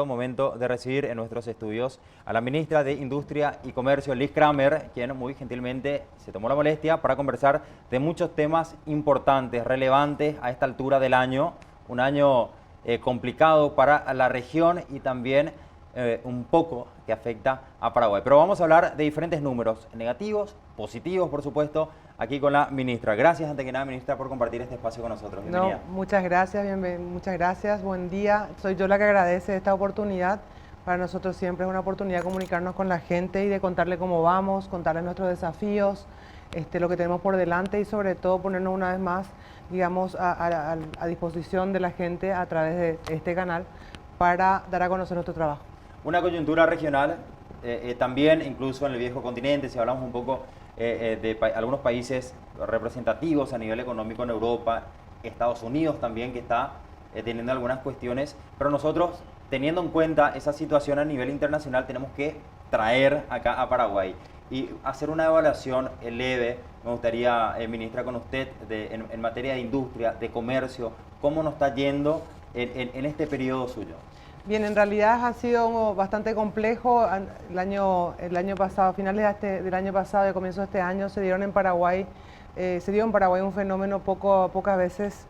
Momento de recibir en nuestros estudios a la ministra de Industria y Comercio, Liz Kramer, quien muy gentilmente se tomó la molestia para conversar de muchos temas importantes, relevantes a esta altura del año, un año complicado para la región y también un poco que afecta a Paraguay. Pero vamos a hablar de diferentes números, negativos, positivos, por supuesto, aquí con la ministra. Gracias, antes que nada, ministra, por compartir este espacio con nosotros. Bienvenida. No, muchas gracias, muchas gracias, buen día. Soy yo la que agradece esta oportunidad. Para nosotros siempre es una oportunidad de comunicarnos con la gente y de contarle cómo vamos, contarle nuestros desafíos, lo que tenemos por delante y sobre todo ponernos una vez más, digamos, a disposición de la gente a través de este canal para dar a conocer nuestro trabajo. Una coyuntura regional, también incluso en el viejo continente, si hablamos un poco algunos países representativos a nivel económico en Europa, Estados Unidos también, que está teniendo algunas cuestiones, pero nosotros, teniendo en cuenta esa situación a nivel internacional, tenemos que traer acá a Paraguay y hacer una evaluación leve. Me gustaría, ministra, con usted en materia de industria, de comercio, cómo nos está yendo en este periodo suyo. Bien, en realidad ha sido bastante complejo. El año pasado, a finales del año pasado y a comienzos de este año, se dio en Paraguay un fenómeno pocas veces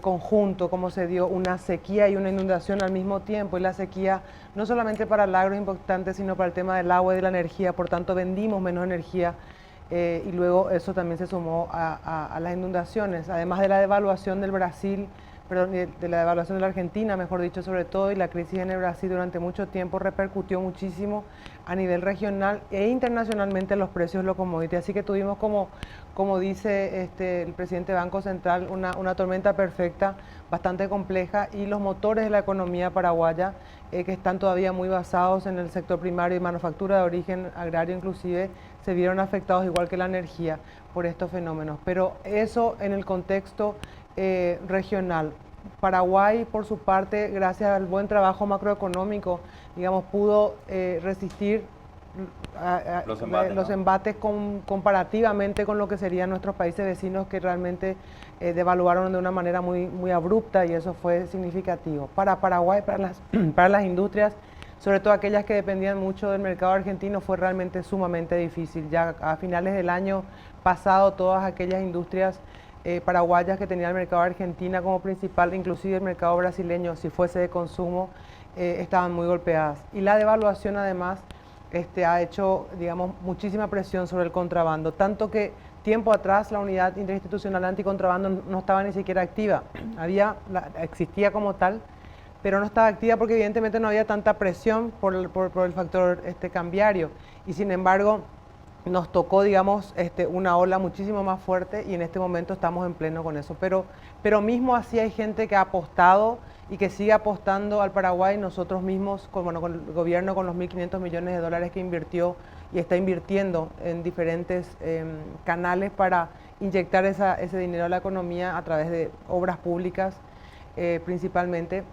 conjunto, como se dio una sequía y una inundación al mismo tiempo. Y la sequía no solamente para el agro es importante, sino para el tema del agua y de la energía. Por tanto, vendimos menos energía y luego eso también se sumó a las inundaciones, además de la devaluación del Brasil. Perdón, de la devaluación de la Argentina, mejor dicho, sobre todo, y la crisis en el Brasil durante mucho tiempo repercutió muchísimo a nivel regional e internacionalmente en los precios de los commodities. Así que tuvimos, como dice el presidente del Banco Central, una tormenta perfecta, bastante compleja, y los motores de la economía paraguaya, que están todavía muy basados en el sector primario y manufactura de origen agrario inclusive, se vieron afectados igual que la energía por estos fenómenos. Pero eso en el contexto regional. Paraguay, por su parte, gracias al buen trabajo macroeconómico, digamos, pudo resistir los embates comparativamente con lo que serían nuestros países vecinos, que realmente devaluaron de una manera muy abrupta, y eso fue significativo. Para Paraguay, para las industrias, sobre todo aquellas que dependían mucho del mercado argentino, fue realmente sumamente difícil. Ya a finales del año pasado, todas aquellas industrias paraguayas que tenían el mercado argentino como principal, inclusive el mercado brasileño, si fuese de consumo, estaban muy golpeadas. Y la devaluación además ha hecho, digamos, muchísima presión sobre el contrabando, tanto que tiempo atrás la unidad interinstitucional anticontrabando no estaba ni siquiera activa. Existía como tal, pero no estaba activa porque evidentemente no había tanta presión por el factor cambiario, y sin embargo nos tocó, digamos, una ola muchísimo más fuerte, y en este momento estamos en pleno con eso. Pero mismo así hay gente que ha apostado y que sigue apostando al Paraguay. Nosotros mismos, con el gobierno, con los 1.500 millones de dólares que invirtió y está invirtiendo en diferentes canales para inyectar ese dinero a la economía a través de obras públicas principalmente.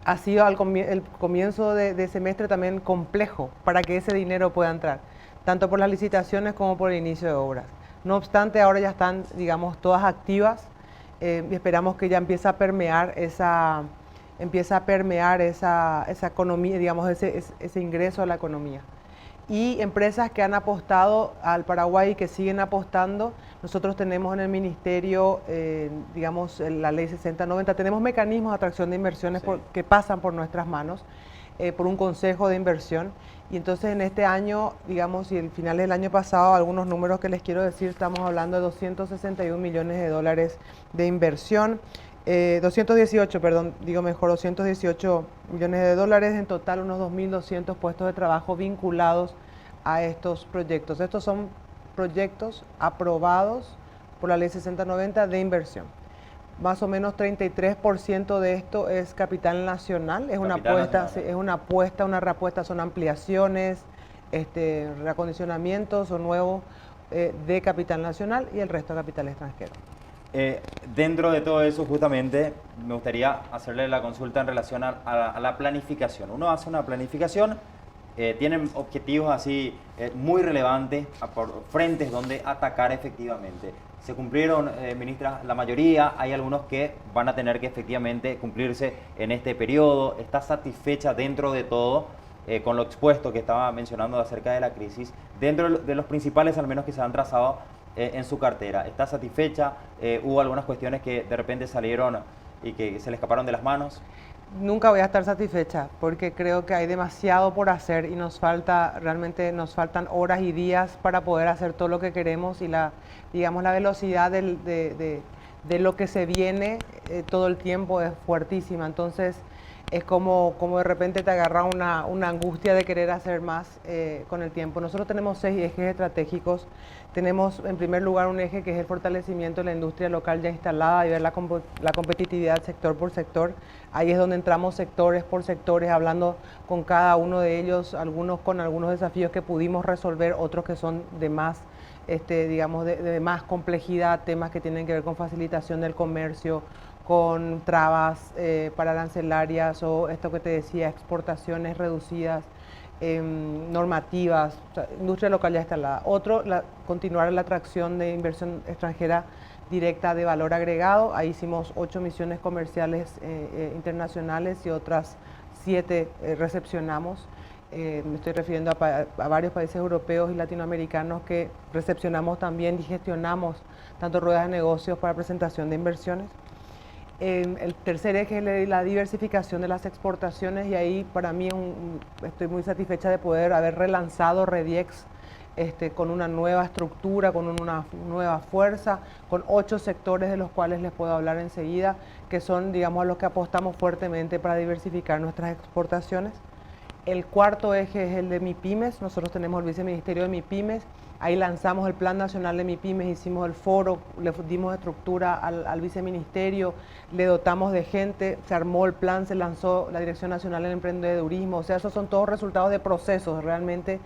Ha sido el comienzo de semestre también complejo para que ese dinero pueda entrar, tanto por las licitaciones como por el inicio de obras. No obstante, ahora ya están, digamos, todas activas, y esperamos que ya empiece a permear esa economía, digamos, ese ingreso a la economía. Y empresas que han apostado al Paraguay y que siguen apostando, nosotros tenemos en el Ministerio, digamos, la Ley 6090, tenemos mecanismos de atracción de inversiones que pasan por nuestras manos, por un consejo de inversión. Y entonces en este año, digamos, y el final del año pasado, algunos números que les quiero decir, estamos hablando de 261 millones de dólares de inversión, 218 millones de dólares, en total unos 2.200 puestos de trabajo vinculados a estos proyectos. Estos son proyectos aprobados por la Ley 6090 de inversión. Más o menos 33% de esto es capital nacional, es una apuesta, una reapuesta, son ampliaciones, reacondicionamientos o nuevos de capital nacional, y el resto capital extranjero. Dentro de todo eso, justamente, me gustaría hacerle la consulta en relación a la planificación. Uno hace una planificación, tienen objetivos así muy relevantes, por frentes donde atacar efectivamente. Se cumplieron, ministra, la mayoría. Hay algunos que van a tener que efectivamente cumplirse en este periodo. ¿Está satisfecha dentro de todo con lo expuesto que estaba mencionando acerca de la crisis? Dentro de los principales, al menos que se han trazado en su cartera, ¿está satisfecha? ¿Hubo algunas cuestiones que de repente salieron y que se le escaparon de las manos? Nunca voy a estar satisfecha porque creo que hay demasiado por hacer y realmente nos faltan horas y días para poder hacer todo lo que queremos, y digamos, la velocidad de lo que se viene todo el tiempo es fuertísima. Entonces es como de repente te agarra una angustia de querer hacer más con el tiempo. Nosotros tenemos 6 ejes estratégicos. Tenemos en primer lugar un eje que es el fortalecimiento de la industria local ya instalada y ver la competitividad sector por sector. Ahí es donde entramos sectores por sectores, hablando con cada uno de ellos, algunos con algunos desafíos que pudimos resolver, otros que son de más, digamos, de más complejidad, temas que tienen que ver con facilitación del comercio, con trabas para arancelarias, o esto que te decía, exportaciones reducidas, normativas, o sea, industria local ya instalada. Otro, continuar la atracción de inversión extranjera directa de valor agregado. Ahí hicimos 8 misiones comerciales internacionales y otras 7 recepcionamos. Me estoy refiriendo a varios países europeos y latinoamericanos que recepcionamos también y gestionamos tanto ruedas de negocios para presentación de inversiones. El tercer eje es la diversificación de las exportaciones, y ahí para mí estoy muy satisfecha de poder haber relanzado Rediex con una nueva estructura, con una nueva fuerza, con 8 sectores de los cuales les puedo hablar enseguida, que son, digamos, a los que apostamos fuertemente para diversificar nuestras exportaciones. El cuarto eje es el de MIPYMES. Nosotros tenemos el viceministerio de MIPYMES. Ahí lanzamos el Plan Nacional de MIPYMES, hicimos el foro, le dimos estructura al viceministerio, le dotamos de gente, se armó el plan, se lanzó la Dirección Nacional del Emprendedurismo. O sea, esos son todos resultados de procesos, realmente,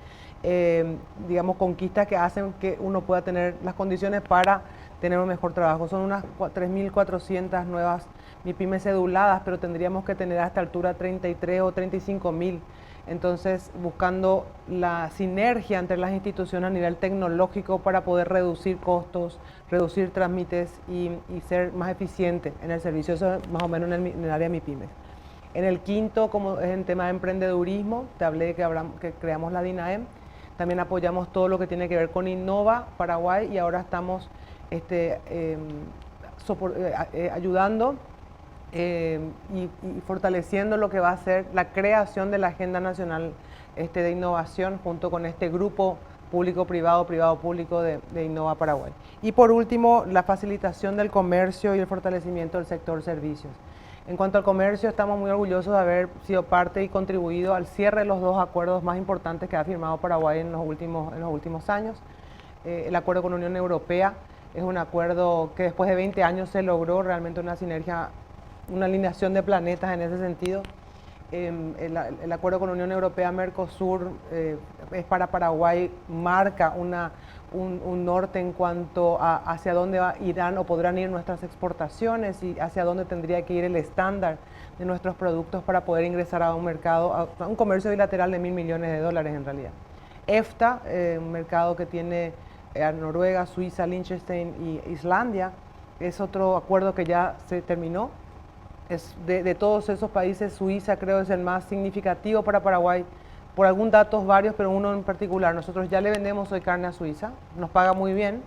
digamos, conquistas que hacen que uno pueda tener las condiciones para tener un mejor trabajo. Son unas 3.400 nuevas MIPYMES ceduladas, pero tendríamos que tener a esta altura 33 o 35.000. Entonces, buscando la sinergia entre las instituciones a nivel tecnológico para poder reducir costos, reducir trámites y ser más eficiente en el servicio. Eso es más o menos en el área de MIPYMES. En el quinto, como es en tema de emprendedurismo, te hablé de que creamos la DINAEM. También apoyamos todo lo que tiene que ver con Innova Paraguay, y ahora estamos ayudando y fortaleciendo lo que va a ser la creación de la Agenda Nacional de Innovación, junto con este grupo público-privado, privado-público de Innova Paraguay. Y por último, la facilitación del comercio y el fortalecimiento del sector servicios. En cuanto al comercio, estamos muy orgullosos de haber sido parte y contribuido al cierre de los 2 acuerdos más importantes que ha firmado Paraguay en los últimos años. El acuerdo con la Unión Europea es un acuerdo que después de 20 años se logró realmente una sinergia, una alineación de planetas en ese sentido. El acuerdo con la Unión Europea Mercosur es para Paraguay, marca un norte en cuanto a hacia dónde irán o podrán ir nuestras exportaciones, y hacia dónde tendría que ir el estándar de nuestros productos para poder ingresar a un mercado, a un comercio bilateral de $1.000 millones en realidad. EFTA, un mercado que tiene a Noruega, Suiza, Liechtenstein y Islandia, es otro acuerdo que ya se terminó. De todos esos países, Suiza creo es el más significativo para Paraguay, por algún datos varios, pero uno en particular. Nosotros ya le vendemos hoy carne a Suiza, nos paga muy bien,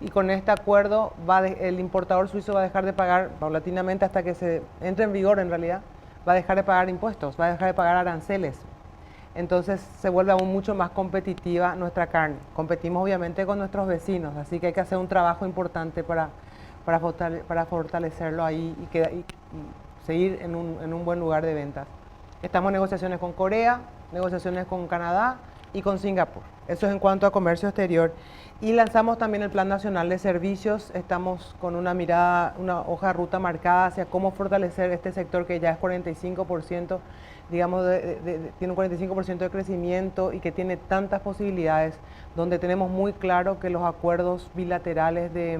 y con este acuerdo el importador suizo va a dejar de pagar paulatinamente, hasta que se entre en vigor en realidad, va a dejar de pagar impuestos, va a dejar de pagar aranceles. Entonces se vuelve aún mucho más competitiva nuestra carne. Competimos obviamente con nuestros vecinos, así que hay que hacer un trabajo importante para fortalecerlo ahí y seguir en un buen lugar de ventas. Estamos en negociaciones con Corea, negociaciones con Canadá y con Singapur. Eso es en cuanto a comercio exterior. Y lanzamos también el Plan Nacional de Servicios. Estamos con una mirada, una hoja de ruta marcada hacia cómo fortalecer este sector que ya es 45%, digamos, tiene un 45% de crecimiento y que tiene tantas posibilidades, donde tenemos muy claro que los acuerdos bilaterales de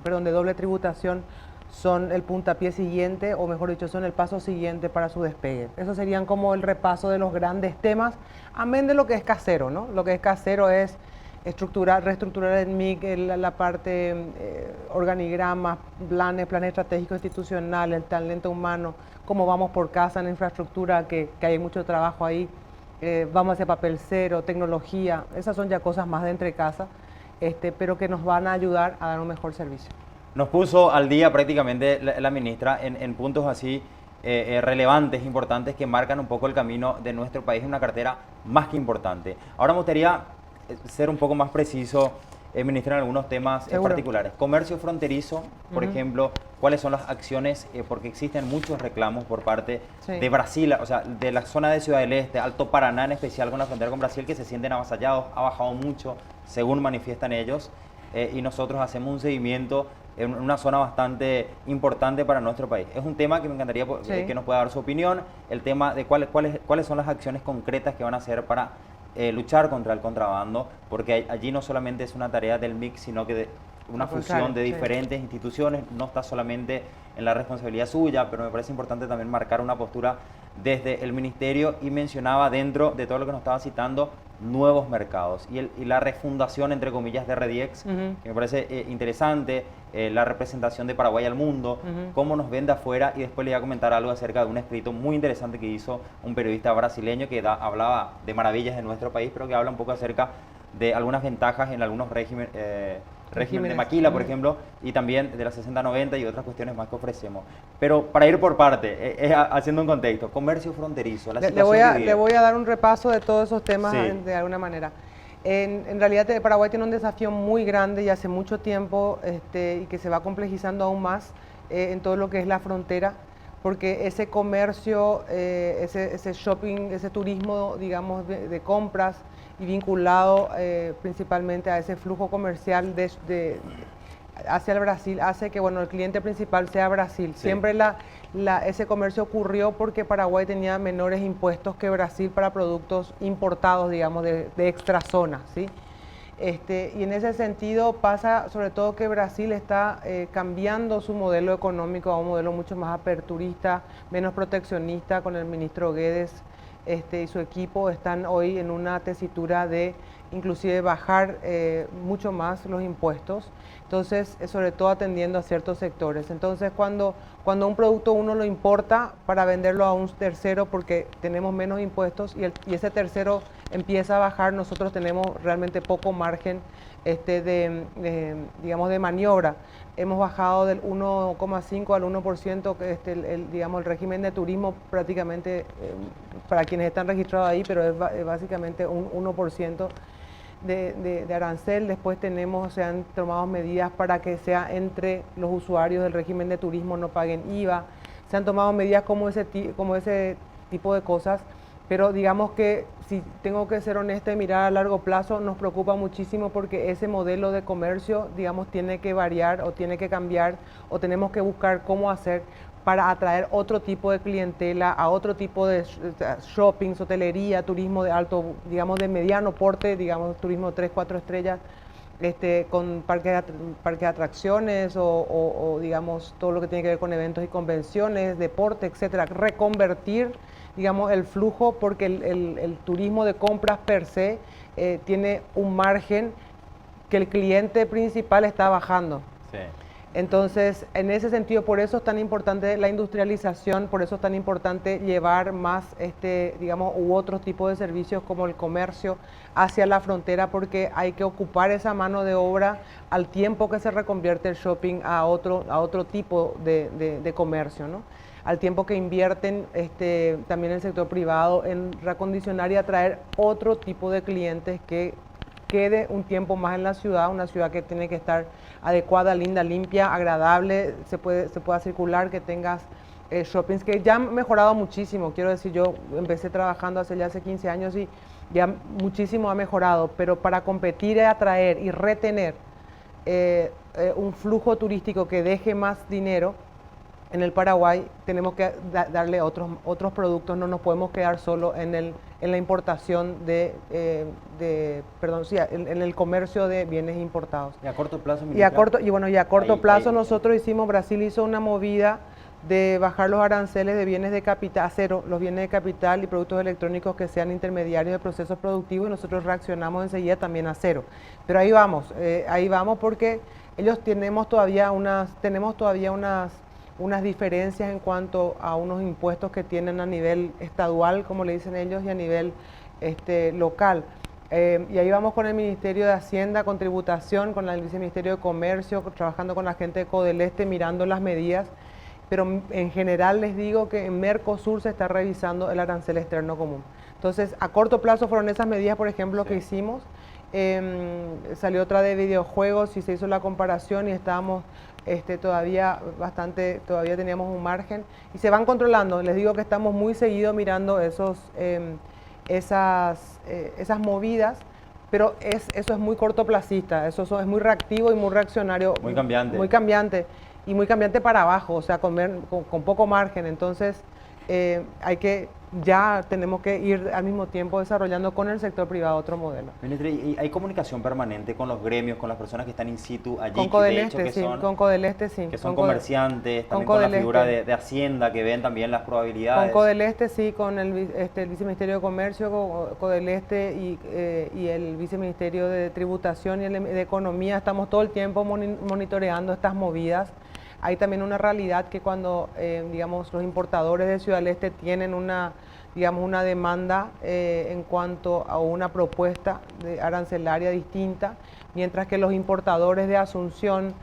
doble tributación son el puntapié siguiente, o mejor dicho, son el paso siguiente para su despegue. Eso serían como el repaso de los grandes temas, amén de lo que es casero, ¿no? Lo que es casero es reestructurar el MIC, la parte organigramas, planes estratégicos institucionales, el talento humano, cómo vamos por casa en infraestructura, que hay mucho trabajo ahí, vamos hacia papel cero, tecnología, esas son ya cosas más de entre casa, pero que nos van a ayudar a dar un mejor servicio. Nos puso al día prácticamente la ministra en puntos así relevantes, importantes, que marcan un poco el camino de nuestro país en una cartera más que importante. Ahora me gustaría ser un poco más preciso, ministra, en algunos temas particulares. Comercio fronterizo, por ejemplo, ¿cuáles son las acciones? Porque existen muchos reclamos por parte de Brasil, o sea, de la zona de Ciudad del Este, Alto Paraná en especial, con la frontera con Brasil, que se sienten avasallados, ha bajado mucho, según manifiestan ellos, y nosotros hacemos un seguimiento en una zona bastante importante para nuestro país. Es un tema que me encantaría que nos pueda dar su opinión, el tema de cuáles son las acciones concretas que van a hacer para luchar contra el contrabando, porque allí no solamente es una tarea del MIC, sino que de una fusión de diferentes instituciones, no está solamente en la responsabilidad suya, pero me parece importante también marcar una postura desde el ministerio, y mencionaba dentro de todo lo que nos estaba citando nuevos mercados y la refundación, entre comillas, de RDX, que me parece interesante, la representación de Paraguay al mundo, cómo nos ven de afuera, y después le voy a comentar algo acerca de un escrito muy interesante que hizo un periodista brasileño que hablaba de maravillas de nuestro país, pero que habla un poco acerca de algunas ventajas en algunos régimen de maquila, por ejemplo, y también de la 60-90 y otras cuestiones más que ofrecemos. Pero para ir por parte, haciendo un contexto, comercio fronterizo, la situación le voy a dar un repaso de todos esos temas de alguna manera. En realidad Paraguay tiene un desafío muy grande y hace mucho tiempo, y que se va complejizando aún más en todo lo que es la frontera, porque ese comercio, ese shopping, ese turismo, digamos, de compras, y vinculado principalmente a ese flujo comercial hacia el Brasil, hace que el cliente principal sea Brasil. Sí. Siempre ese comercio ocurrió porque Paraguay tenía menores impuestos que Brasil para productos importados, digamos, de extrazona, ¿sí? Y en ese sentido pasa sobre todo que Brasil está cambiando su modelo económico a un modelo mucho más aperturista, menos proteccionista, con el ministro Guedes y su equipo están hoy en una tesitura de inclusive bajar mucho más los impuestos, entonces sobre todo atendiendo a ciertos sectores. Entonces cuando un producto uno lo importa para venderlo a un tercero porque tenemos menos impuestos y ese tercero empieza a bajar, nosotros tenemos realmente poco margen digamos, de maniobra. Hemos bajado del 1,5 al 1%, digamos, el régimen de turismo prácticamente, para quienes están registrados ahí, pero es básicamente un 1% de arancel. Después se han tomado medidas para que sea entre los usuarios del régimen de turismo no paguen IVA. Se han tomado medidas como ese tipo de cosas, pero digamos que si tengo que ser honesta y mirar a largo plazo, nos preocupa muchísimo porque ese modelo de comercio, digamos, tiene que variar o tiene que cambiar, o tenemos que buscar cómo hacer para atraer otro tipo de clientela, a otro tipo de shopping, hotelería, turismo de alto, digamos, de mediano porte, digamos, turismo 3, 4 estrellas, con parques de atracciones o digamos, todo lo que tiene que ver con eventos y convenciones, deporte, etcétera. Reconvertir, digamos, el flujo, porque el turismo de compras per se tiene un margen que el cliente principal está bajando. Sí. Entonces, en ese sentido, por eso es tan importante la industrialización, por eso es tan importante llevar más, digamos, u otros tipos de servicios como el comercio hacia la frontera, porque hay que ocupar esa mano de obra al tiempo que se reconvierte el shopping a otro tipo de comercio, ¿no? Al tiempo que invierten también el sector privado en reacondicionar y atraer otro tipo de clientes que quede un tiempo más en la ciudad, una ciudad que tiene que estar adecuada, linda, limpia, agradable, se pueda circular, que tengas shoppings que ya han mejorado muchísimo. Quiero decir, yo empecé trabajando hace 15 años y ya muchísimo ha mejorado, pero para competir y atraer y retener un flujo turístico que deje más dinero en el Paraguay, tenemos que darle otros productos, no nos podemos quedar solo en la importación en el comercio de bienes importados. ¿Y a corto plazo? Y a corto plazo nosotros Brasil hizo una movida de bajar los aranceles de bienes de capital, a cero, los bienes de capital y productos electrónicos que sean intermediarios de procesos productivos, y nosotros reaccionamos enseguida también a cero. Pero ahí vamos porque ellos tenemos todavía unas diferencias en cuanto a unos impuestos que tienen a nivel estadual, como le dicen ellos, y a nivel local. Y ahí vamos con el Ministerio de Hacienda, con tributación, con el Viceministerio de Comercio, trabajando con la gente de Codeleste, mirando las medidas. Pero en general les digo que en Mercosur se está revisando el arancel externo común. Entonces, a corto plazo fueron esas medidas, por ejemplo, que hicimos. Salió otra de videojuegos y se hizo la comparación y estábamos todavía teníamos un margen. Y se van controlando. Les digo que estamos muy seguido mirando esas movidas, pero eso es muy cortoplacista, eso es muy reactivo y muy reaccionario. Muy cambiante. Muy cambiante. Y muy cambiante para abajo, o sea, con poco margen. Entonces, tenemos que ir al mismo tiempo desarrollando con el sector privado otro modelo. Ministra, ¿y hay comunicación permanente con los gremios, con las personas que están in situ allí? Con Codeleste, sí, con Codeleste, sí. Que son comerciantes, también con la figura de Hacienda, que ven también las probabilidades. Con Codeleste, sí, con el Viceministerio de Comercio, Codeleste y el Viceministerio de Tributación y el de Economía, estamos todo el tiempo monitoreando estas movidas. Hay también una realidad que cuando, digamos, los importadores de Ciudad del Este tienen una demanda en cuanto a una propuesta arancelaria distinta, mientras que los importadores de Asunción,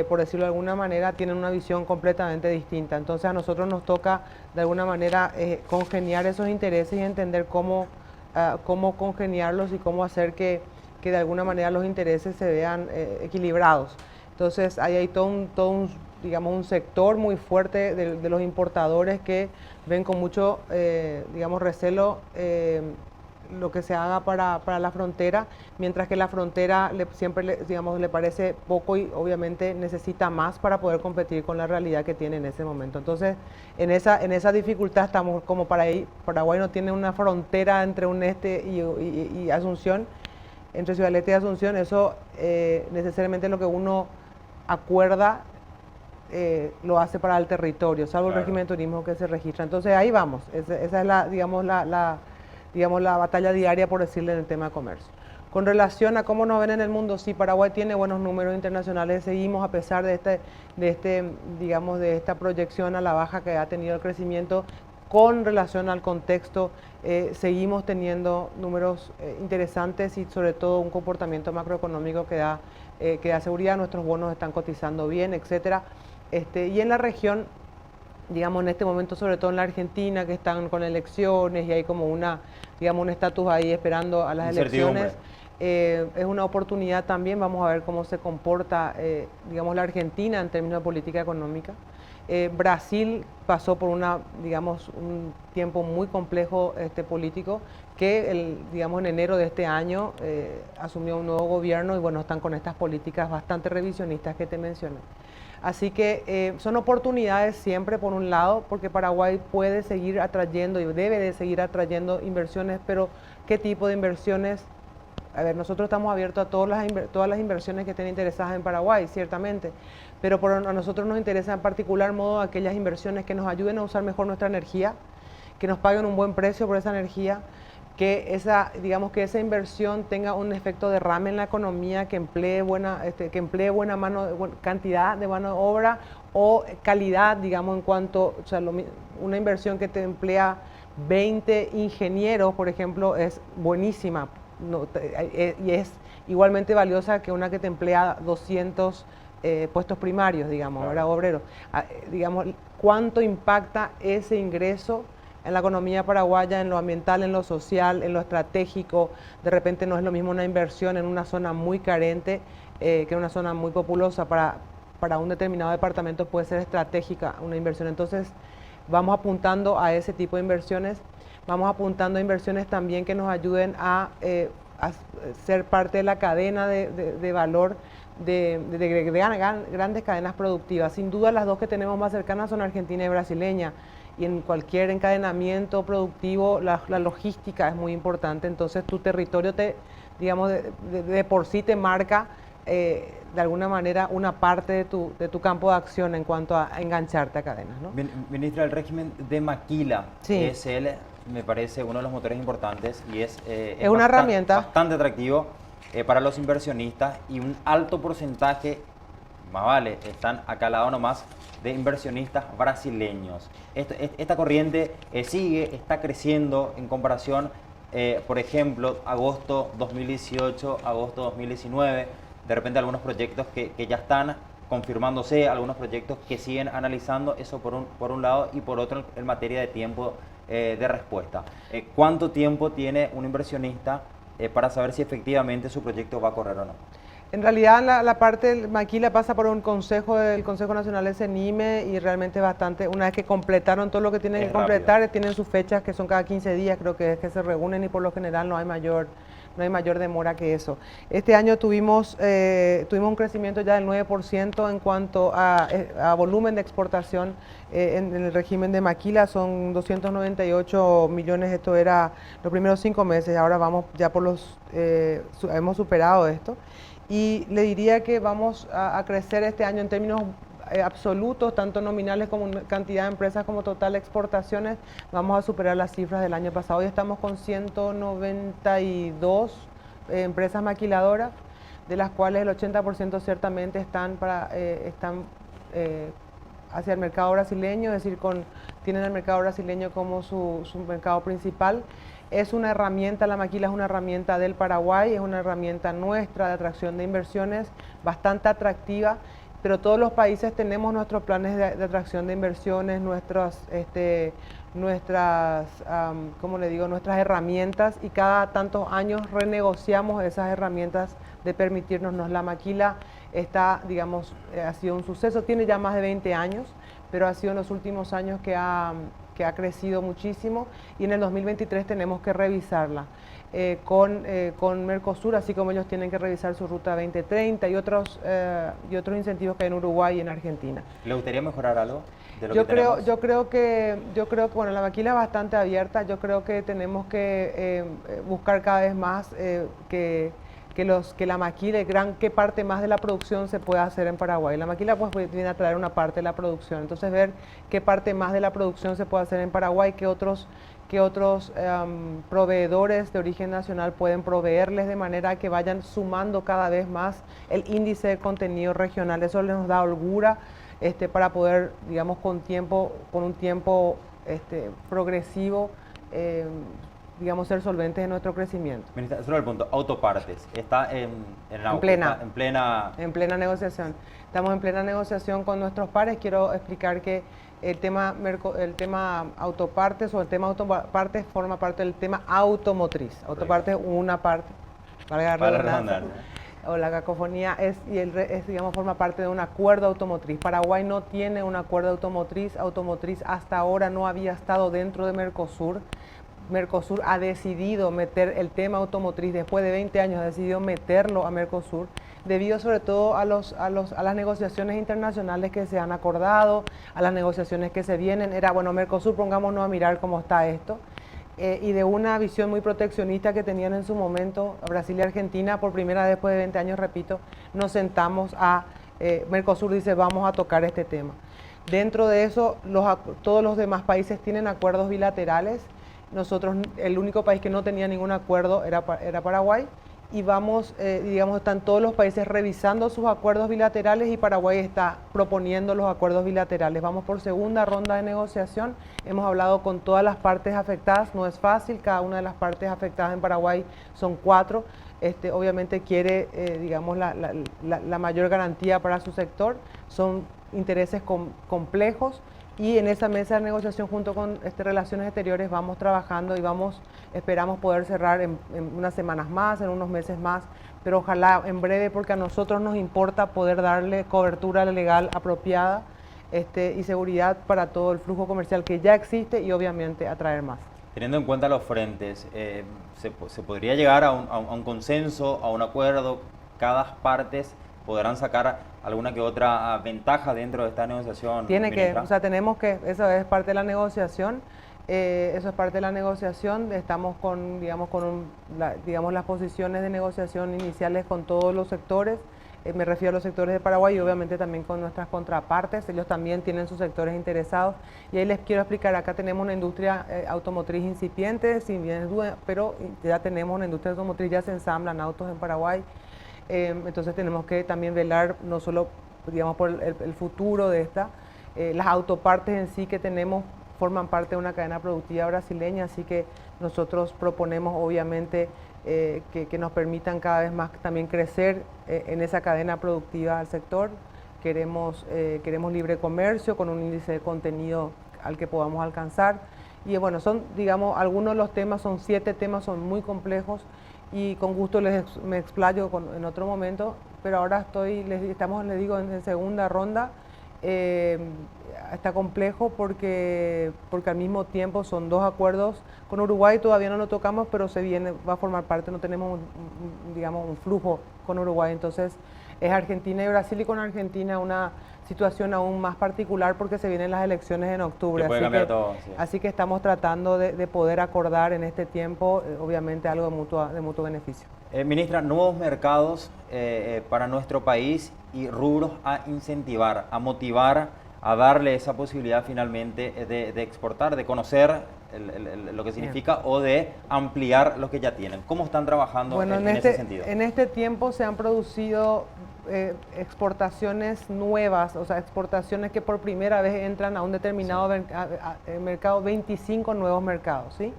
por decirlo de alguna manera, tienen una visión completamente distinta. Entonces a nosotros nos toca de alguna manera congeniar esos intereses y entender cómo congeniarlos y cómo hacer que de alguna manera los intereses se vean equilibrados. Entonces ahí hay todo un sector muy fuerte de los importadores que ven con mucho, recelo lo que se haga para la frontera, mientras que la frontera siempre le parece poco y obviamente necesita más para poder competir con la realidad que tiene en ese momento. Entonces, en esa dificultad estamos como Paraguay no tiene una frontera entre un este y Asunción, entre Ciudad del Este y Asunción, eso necesariamente lo que uno acuerda lo hace para el territorio, salvo el régimen de turismo que se registra. Entonces ahí vamos, esa es la batalla diaria, por decirle, en el tema de comercio. Con relación a cómo nos ven en el mundo, sí, Paraguay tiene buenos números internacionales, seguimos a pesar de esta proyección a la baja que ha tenido el crecimiento. Con relación al contexto, seguimos teniendo números interesantes y sobre todo un comportamiento macroeconómico que da seguridad. Nuestros bonos están cotizando bien, etcétera. Y en la región, digamos, en este momento, sobre todo en la Argentina, que están con elecciones y hay como un estatus ahí esperando a las elecciones, es una oportunidad también. Vamos a ver cómo se comporta, la Argentina en términos de política económica. Brasil pasó por un tiempo muy complejo político, que en enero de este año asumió un nuevo gobierno y bueno, están con estas políticas bastante revisionistas que te mencioné. Así que son oportunidades siempre, por un lado, porque Paraguay puede seguir atrayendo y debe de seguir atrayendo inversiones, pero ¿qué tipo de inversiones? A ver, nosotros estamos abiertos a todas las inversiones que estén interesadas en Paraguay, ciertamente, pero a nosotros nos interesa en particular modo aquellas inversiones que nos ayuden a usar mejor nuestra energía, que nos paguen un buen precio por esa energía, que esa inversión tenga un efecto derrame en la economía, que emplee cantidad de mano de obra o calidad, en cuanto, una inversión que te emplea 20 ingenieros, por ejemplo, es buenísima. Y es igualmente valiosa que una que te emplea 200 puestos primarios, claro, obreros. ¿Cuánto impacta ese ingreso en la economía paraguaya, en lo ambiental, en lo social, en lo estratégico? De repente no es lo mismo una inversión en una zona muy carente que en una zona muy populosa. Para un determinado departamento puede ser estratégica una inversión. Entonces vamos apuntando a ese tipo de inversiones. Vamos apuntando a inversiones también que nos ayuden a ser parte de la cadena de valor de grandes cadenas productivas. Sin duda las dos que tenemos más cercanas son Argentina y brasileña, y en cualquier encadenamiento productivo la logística es muy importante. Entonces tu territorio de por sí te marca de alguna manera una parte de tu campo de acción en cuanto a engancharte a cadenas, ¿no? Ministra, el régimen de maquila Sí. es me parece uno de los motores importantes y es una herramienta bastante atractivo para los inversionistas, y un alto porcentaje, más vale, están acá al lado nomás, de inversionistas brasileños. Esta corriente está creciendo en comparación, por ejemplo, agosto 2018, agosto 2019, de repente algunos proyectos que ya están confirmándose, algunos proyectos que siguen analizando, eso por un lado, y por otro en materia de tiempo de respuesta. ¿Cuánto tiempo tiene un inversionista para saber si efectivamente su proyecto va a correr o no? En realidad la parte del maquila pasa por un consejo del Consejo Nacional de CENIME, y realmente bastante, una vez que completaron todo lo que tienen que completar, tienen sus fechas que son cada 15 días, creo que es que se reúnen, y por lo general no hay mayor demora que eso. Este año tuvimos un crecimiento ya del 9% en cuanto a volumen de exportación en el régimen de maquila, son 298 millones, esto era los primeros 5 meses, ahora vamos ya por hemos superado esto. Y le diría que vamos a crecer este año en términos absolutos, tanto nominales como cantidad de empresas como total de exportaciones. Vamos a superar las cifras del año pasado. Hoy estamos con 192 empresas maquiladoras, de las cuales el 80% ciertamente están hacia el mercado brasileño, es decir, tienen el mercado brasileño como su mercado principal. Es una herramienta, la maquila es una herramienta del Paraguay, es una herramienta nuestra de atracción de inversiones, bastante atractiva, pero todos los países tenemos nuestros planes de atracción de inversiones, nuestras herramientas, y cada tantos años renegociamos esas herramientas de permitirnos. La maquila ha sido un suceso, tiene ya más de 20 años, pero ha sido en los últimos años que ha crecido muchísimo, y en el 2023 tenemos que revisarla con Mercosur, así como ellos tienen que revisar su ruta 2030 y otros incentivos que hay en Uruguay y en Argentina. ¿Le gustaría mejorar algo de lo yo que creo, tenemos? yo creo que bueno, la maquila es bastante abierta. Yo creo que tenemos que buscar cada vez más que la maquila, qué parte más de la producción se puede hacer en Paraguay. La maquila pues viene a traer una parte de la producción, entonces ver qué parte más de la producción se puede hacer en Paraguay, qué otros proveedores de origen nacional pueden proveerles, de manera que vayan sumando cada vez más el índice de contenido regional. Eso nos da holgura para poder, digamos, con un tiempo progresivo, digamos, ser solventes en nuestro crecimiento. Ministra, solo el punto, autopartes, está en plena negociación. Estamos en plena negociación con nuestros pares. Quiero explicar que el tema autopartes forma parte del tema automotriz. Autopartes es una parte, valga la redundancia, o la cacofonía, forma parte de un acuerdo automotriz. Paraguay no tiene un acuerdo automotriz. Automotriz hasta ahora no había estado dentro de Mercosur. Mercosur ha decidido meter el tema automotriz, después de 20 años ha decidido meterlo a Mercosur, debido sobre todo a las negociaciones internacionales que se han acordado, a las negociaciones que se vienen. Era, bueno, Mercosur, pongámonos a mirar cómo está esto, y de una visión muy proteccionista que tenían en su momento Brasil y Argentina. Por primera vez después de 20 años, repito, nos sentamos Mercosur dice, vamos a tocar este tema. Dentro de eso, todos los demás países tienen acuerdos bilaterales. Nosotros, el único país que no tenía ningún acuerdo era Paraguay, y están todos los países revisando sus acuerdos bilaterales, y Paraguay está proponiendo los acuerdos bilaterales. Vamos por segunda ronda de negociación. Hemos hablado con todas las partes afectadas, no es fácil, cada una de las partes afectadas en Paraguay son 4. Obviamente quiere, la mayor garantía para su sector. Son intereses complejos, y en esa mesa de negociación, junto con Relaciones Exteriores, vamos trabajando y esperamos poder cerrar en unas semanas más, en unos meses más, pero ojalá en breve, porque a nosotros nos importa poder darle cobertura legal apropiada y seguridad para todo el flujo comercial que ya existe, y obviamente atraer más. Teniendo en cuenta los frentes, ¿se podría llegar a un consenso, a un acuerdo? ¿Cada partes podrán sacar alguna que otra ventaja dentro de esta negociación? Eso es parte de la negociación. Estamos con las posiciones de negociación iniciales con todos los sectores. Me refiero a los sectores de Paraguay y obviamente también con nuestras contrapartes, ellos también tienen sus sectores interesados. Y ahí les quiero explicar, acá tenemos una industria automotriz incipiente, sin bien es duda, pero ya tenemos una industria automotriz, ya se ensamblan autos en Paraguay. Entonces tenemos que también velar no solo, digamos, por el futuro de esta, las autopartes en sí que tenemos forman parte de una cadena productiva brasileña, así que nosotros proponemos obviamente que nos permitan cada vez más también crecer en esa cadena productiva del sector. Queremos libre comercio con un índice de contenido al que podamos alcanzar. Y bueno, son, digamos, algunos de los temas, son 7 temas, son muy complejos y con gusto me explayo en otro momento, pero ahora les digo, en segunda ronda. Está complejo porque al mismo tiempo son 2 acuerdos. Con Uruguay todavía no lo tocamos, pero va a formar parte, no tenemos digamos, un flujo con Uruguay, entonces es Argentina y Brasil, y con Argentina una situación aún más particular porque se vienen las elecciones en octubre. Puede cambiar todo, sí. Así que estamos tratando de poder acordar en este tiempo, obviamente algo de mutuo beneficio. Ministra, nuevos mercados para nuestro país y rubros a incentivar, a motivar, a darle esa posibilidad finalmente de exportar, de conocer lo que significa. Bien. O de ampliar lo que ya tienen. ¿Cómo están trabajando en ese sentido? En este tiempo se han producido exportaciones nuevas, o sea, exportaciones que por primera vez entran a un determinado mercado, 25 nuevos mercados, ¿sí?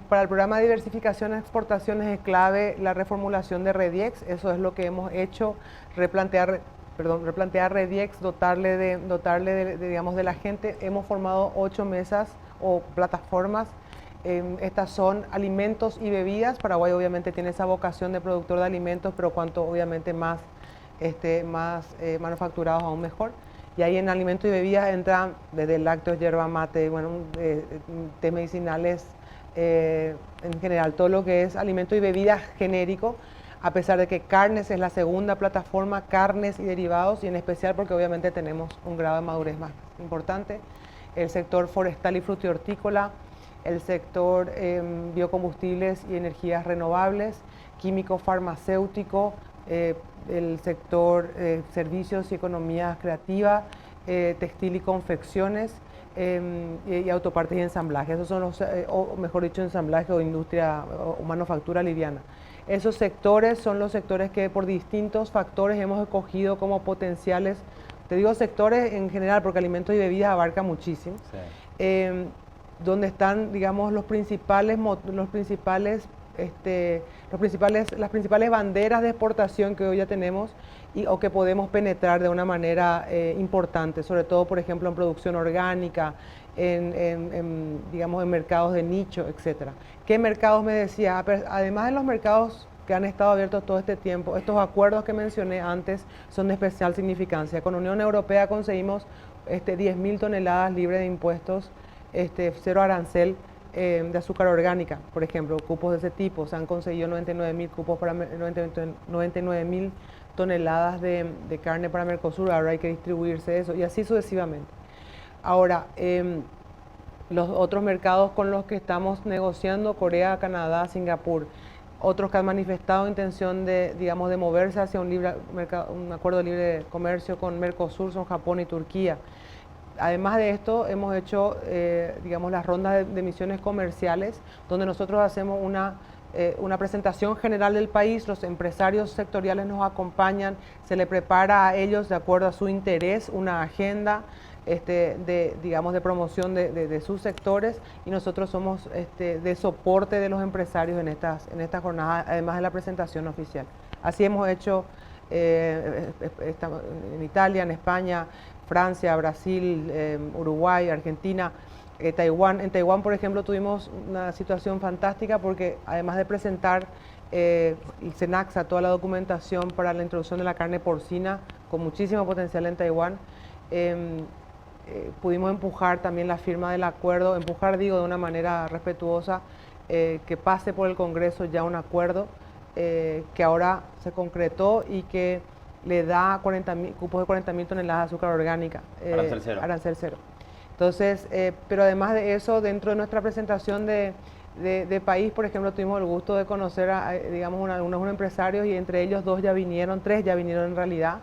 Para el programa de diversificación de exportaciones es clave la reformulación de Rediex, eso es lo que hemos hecho, replantear Rediex, dotarle digamos, de la gente. Hemos formado 8 mesas o plataformas. Estas son alimentos y bebidas. Paraguay obviamente tiene esa vocación de productor de alimentos, pero cuanto obviamente más manufacturados aún mejor. Y ahí en alimentos y bebidas entran desde lácteos, yerba mate, bueno, té medicinales, en general todo lo que es alimento y bebidas genérico, a pesar de que carnes es la segunda plataforma, carnes y derivados, y en especial porque obviamente tenemos un grado de madurez más importante. El sector forestal y frutihortícola, el sector biocombustibles y energías renovables, químico farmacéutico, el sector servicios y economía creativa, textil y confecciones, y autopartes y ensamblaje. Esos son los, o mejor dicho, ensamblaje o industria o manufactura liviana. Esos sectores son los sectores que por distintos factores hemos escogido como potenciales. Te digo sectores en general porque alimentos y bebidas abarca muchísimo. Sí. Donde están, digamos, las principales banderas de exportación que hoy ya tenemos o que podemos penetrar de una manera importante, sobre todo, por ejemplo, en producción orgánica, digamos, en mercados de nicho, etcétera. ¿Qué mercados me decía? Además de los mercados que han estado abiertos todo este tiempo, estos acuerdos que mencioné antes son de especial significancia. Con Unión Europea conseguimos 10.000 toneladas libres de impuestos, cero arancel de azúcar orgánica, por ejemplo, cupos de ese tipo. Se han conseguido 99.000 cupos para 99.000 toneladas de carne para Mercosur. Ahora hay que distribuirse eso y así sucesivamente. Ahora, los otros mercados con los que estamos negociando, Corea, Canadá, Singapur, otros que han manifestado intención de, digamos, de moverse hacia un acuerdo de libre comercio con Mercosur, son Japón y Turquía. Además de esto, hemos hecho, digamos, las rondas de misiones comerciales, donde nosotros hacemos una presentación general del país, los empresarios sectoriales nos acompañan, se le prepara a ellos, de acuerdo a su interés, una agenda digamos, de promoción de sus sectores, y nosotros somos de soporte de los empresarios en estas jornadas, además de la presentación oficial. Así hemos hecho en Italia, en España, Francia, Brasil, Uruguay, Argentina, Taiwán. En Taiwán, por ejemplo, tuvimos una situación fantástica porque además de presentar el SENACSA, toda la documentación para la introducción de la carne porcina con muchísimo potencial en Taiwán, pudimos empujar también la firma del acuerdo, digo de una manera respetuosa, que pase por el Congreso ya un acuerdo que ahora se concretó y que le da cupos de 40.000 toneladas de azúcar orgánica. Arancel cero. Arancel cero. Entonces, pero además de eso, dentro de nuestra presentación de país, por ejemplo, tuvimos el gusto de conocer a, digamos, algunos empresarios y entre ellos dos ya vinieron, tres ya vinieron en realidad.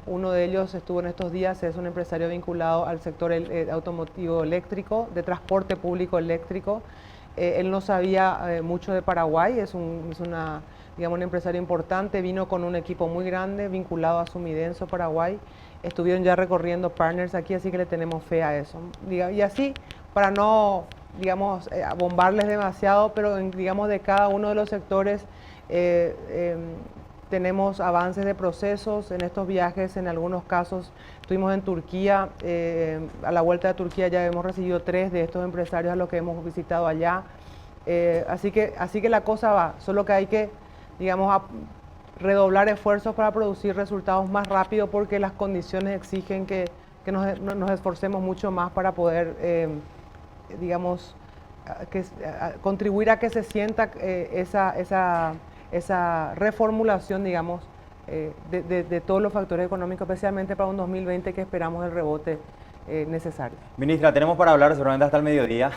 Uno de ellos estuvo en estos días, es un empresario vinculado al sector automotivo eléctrico, de transporte público eléctrico. Él no sabía mucho de Paraguay, digamos, un empresario importante, vino con un equipo muy grande vinculado a Sumidenso Paraguay. Estuvieron ya recorriendo partners aquí, así que le tenemos fe a eso. Y así, para no, digamos, bombarles demasiado, pero digamos de cada uno de los sectores tenemos avances de procesos en estos viajes. En algunos casos estuvimos en Turquía, a la vuelta de Turquía ya hemos recibido 3 de estos empresarios a los que hemos visitado allá. Así que la cosa va, solo que hay que, digamos, redoblar esfuerzos para producir resultados más rápido porque las condiciones exigen que nos esforcemos mucho más para poder, digamos, contribuir a que se sienta esa reformulación, digamos, de todos los factores económicos, especialmente para un 2020 que esperamos el rebote necesario. Ministra, tenemos para hablar seguramente hasta el mediodía,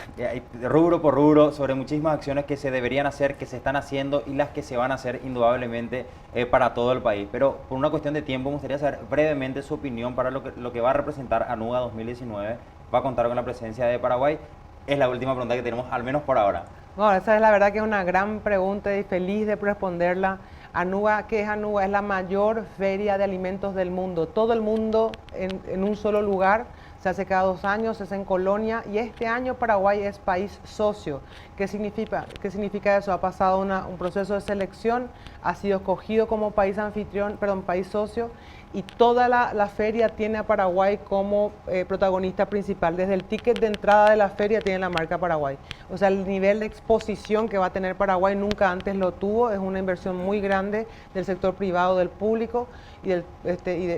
rubro por rubro, sobre muchísimas acciones que se deberían hacer, que se están haciendo y las que se van a hacer indudablemente para todo el país. Pero por una cuestión de tiempo, me gustaría saber brevemente su opinión para lo que va a representar Anuga 2019. Va a contar con la presencia de Paraguay. Es la última pregunta que tenemos, al menos por ahora. Bueno, esa es la verdad que es una gran pregunta y feliz de responderla. Anuga, ¿qué es Anuga? Es la mayor feria de alimentos del mundo. Todo el mundo en un solo lugar. Se hace cada 2 años, es en Colonia y este año Paraguay es país socio. ¿Qué significa eso? Ha pasado un proceso de selección, ha sido escogido como país anfitrión, perdón, país socio, y toda la feria tiene a Paraguay como protagonista principal. Desde el ticket de entrada de la feria tiene la marca Paraguay. O sea, el nivel de exposición que va a tener Paraguay nunca antes lo tuvo. Es una inversión muy grande del sector privado, del público y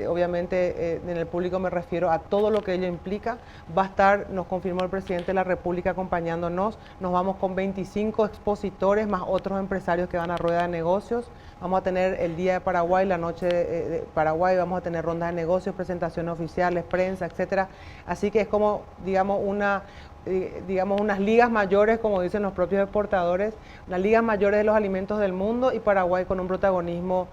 obviamente en el público me refiero a todo lo que ello implica. Va a estar, nos confirmó el presidente de la República acompañándonos. Nos vamos con 25 expositores más otros empresarios que van a rueda de negocios. Vamos a tener el Día de Paraguay, la Noche de Paraguay, vamos a tener rondas de negocios, presentaciones oficiales, prensa, etcétera. Así que es como, digamos, unas ligas mayores, como dicen los propios exportadores, las ligas mayores de los alimentos del mundo y Paraguay con un protagonismo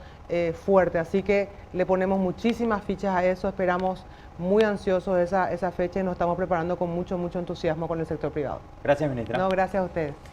fuerte. Así que le ponemos muchísimas fichas a eso, esperamos muy ansiosos esa fecha y nos estamos preparando con mucho entusiasmo con el sector privado. Gracias, ministra. No, gracias a ustedes.